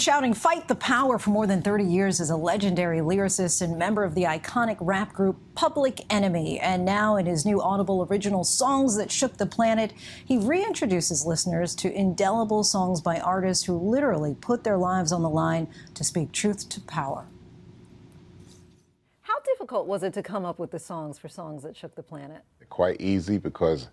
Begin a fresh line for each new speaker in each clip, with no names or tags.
Shouting "Fight the Power" for more than 30 years as a legendary lyricist and member of the iconic rap group Public Enemy. And now in his new Audible original Songs That Shook the Planet, he reintroduces listeners to indelible songs by artists who literally put their lives on the line to speak truth to power. How difficult was it to come up with the songs for Songs That Shook the Planet?
Quite easy, because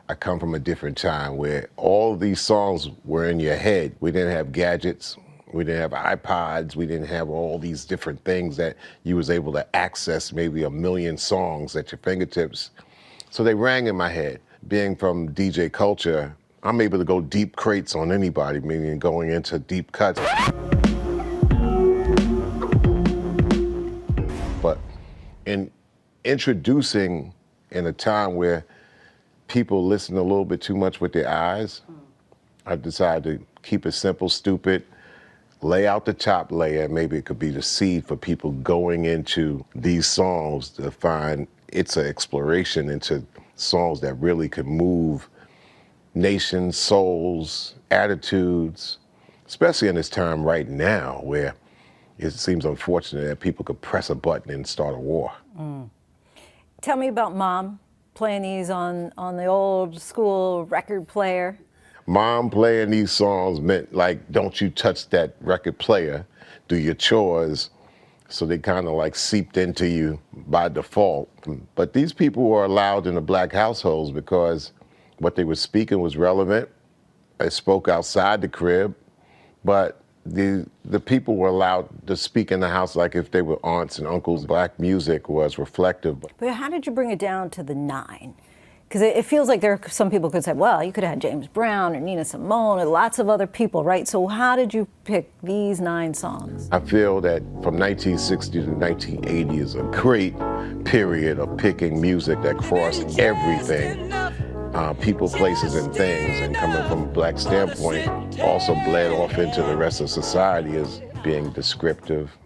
I come from a different time where all these songs were in your head. We didn't have gadgets. We didn't have iPods. We didn't have all these different things that you was able to access maybe a million songs at your fingertips. So they rang in my head. Being from DJ culture, I'm able to go deep crates on anybody, meaning going into deep cuts. But in introducing in a time where people listen a little bit too much with their eyes, I decided to keep it simple, stupid, lay out the top layer. Maybe it could be the seed for people going into these songs to find it's an exploration into songs that really could move nations, souls, attitudes, especially in this time right now where it seems unfortunate that people could press a button and start a war.
Tell me about Mom playing these on the old school record player.
Mom playing these songs meant like, don't you touch that record player, do your chores. So they kind of like seeped into you by default. But these people were allowed in the black households because what they were speaking was relevant. They spoke outside the crib, but the people were allowed to speak in the house like if they were aunts and uncles. Black music was reflective.
But how did you bring it down to the 9? Because it feels like there are some people could say, well, you could have had James Brown or Nina Simone or lots of other people, right? So how did you pick these 9 songs?
I feel that from 1960 to 1980 is a great period of picking music that crossed everything, people, places, and things. And coming from a black standpoint, also bled off into the rest of society as being descriptive,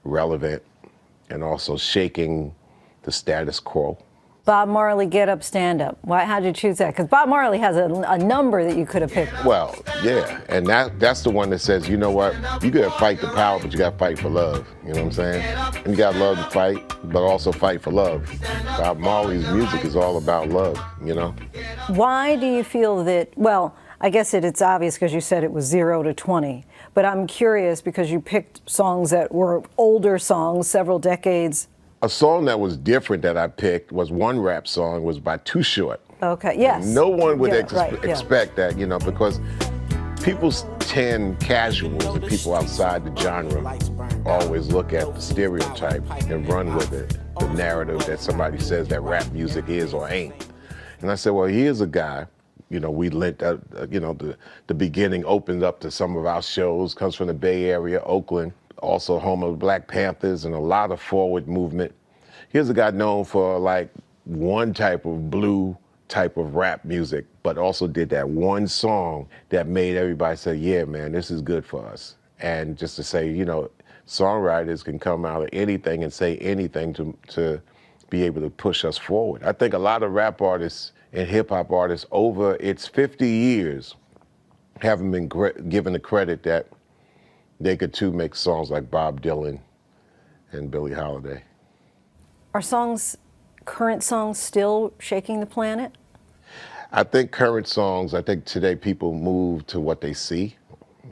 relevant, and also shaking the status quo.
Bob Marley, Get Up, Stand Up. Why, how'd you choose that? Because Bob Marley has a number that you could have picked.
Well, yeah, and that's the one that says, you know what, you gotta fight the power, but you gotta fight for love. You know what I'm saying? And you gotta love to fight, but also fight for love. Bob Marley's music is all about love, you know?
Why do you feel that, well, I guess it's obvious because you said it was 0 to 20, but I'm curious because you picked songs that were older songs, several decades.
A song that was different that I picked was one rap song, was by Too Short.
Okay, yes.
And no one would expect that, you know, because people tend, casuals and people outside the genre, always look at the stereotype and run with it, the narrative that somebody says that rap music is or ain't. And I said, well, here's a guy, you know, we lent, you know, the beginning opened up to some of our shows, comes from the Bay Area, Oakland, also home of Black Panthers and a lot of forward movement. Here's a guy known for like one type of blue type of rap music, but also did that one song that made everybody say, yeah, man, this is good for us. And just to say, you know, songwriters can come out of anything and say anything to be able to push us forward. I think a lot of rap artists and hip hop artists over its 50 years haven't been given the credit that they could too make songs like Bob Dylan and Billie Holiday.
Are current songs still shaking the planet?
I think current songs, I think today people move to what they see,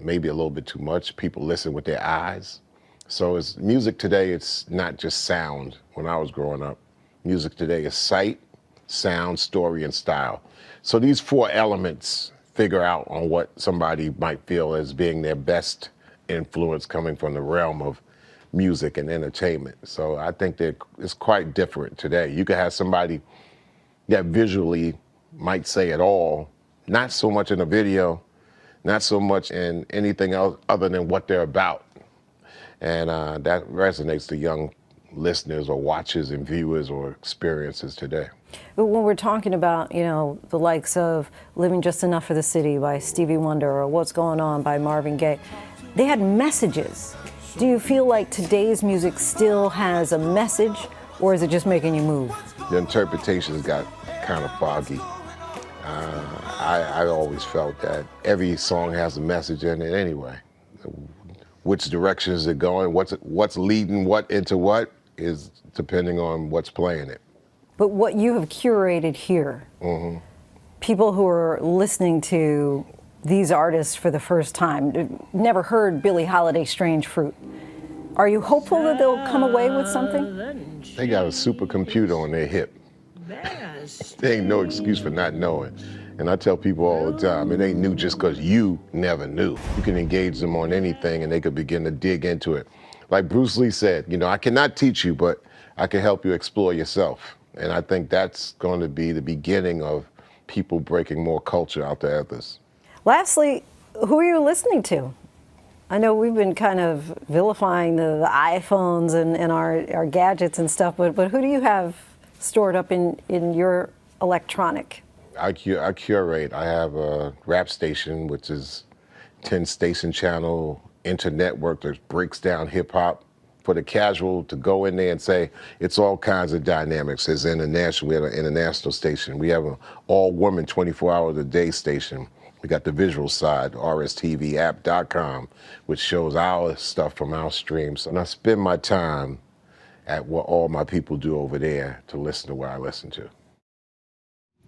maybe a little bit too much. People listen with their eyes. So it's music today, it's not just sound. When I was growing up, music today is sight, sound, story, and style. So these 4 elements figure out on what somebody might feel as being their best influence coming from the realm of music and entertainment. So I think that it's quite different today. You could have somebody that visually might say it all, not so much in a video, not so much in anything else other than what they're about. And that resonates to young listeners or watchers and viewers or experiences today.
But when we're talking about, you know, the likes of Living Just Enough for the City by Stevie Wonder or What's Going On by Marvin Gaye, they had messages. Do you feel like today's music still has a message, or is it just making you move?
The interpretations got kind of foggy. I always felt that every song has a message in it anyway. which direction is it going, what's leading what into what is depending on what's playing it.
But what you have curated here, people who are listening to these artists for the first time, never heard Billie Holiday Strange Fruit. Are you hopeful that they'll come away with something?
They got a supercomputer on their hip. There ain't no excuse for not knowing. And I tell people all the time, it ain't new just because you never knew. You can engage them on anything and they could begin to dig into it. Like Bruce Lee said, you know, I cannot teach you, but I can help you explore yourself. And I think that's going to be the beginning of people breaking more culture out to others.
Lastly, who are you listening to? I know we've been kind of vilifying the iPhones and our gadgets and stuff, but who do you have stored up in your electronic?
I curate. I have a rap station, which is 10-station channel internetwork that breaks down hip hop for the casual to go in there and say it's all kinds of dynamics. It's international. We have an international station. We have an all-woman 24-hour-a-day station. We got the visual side, rstvapp.com, which shows our stuff from our streams. And I spend my time at what all my people do over there to listen to what I listen to.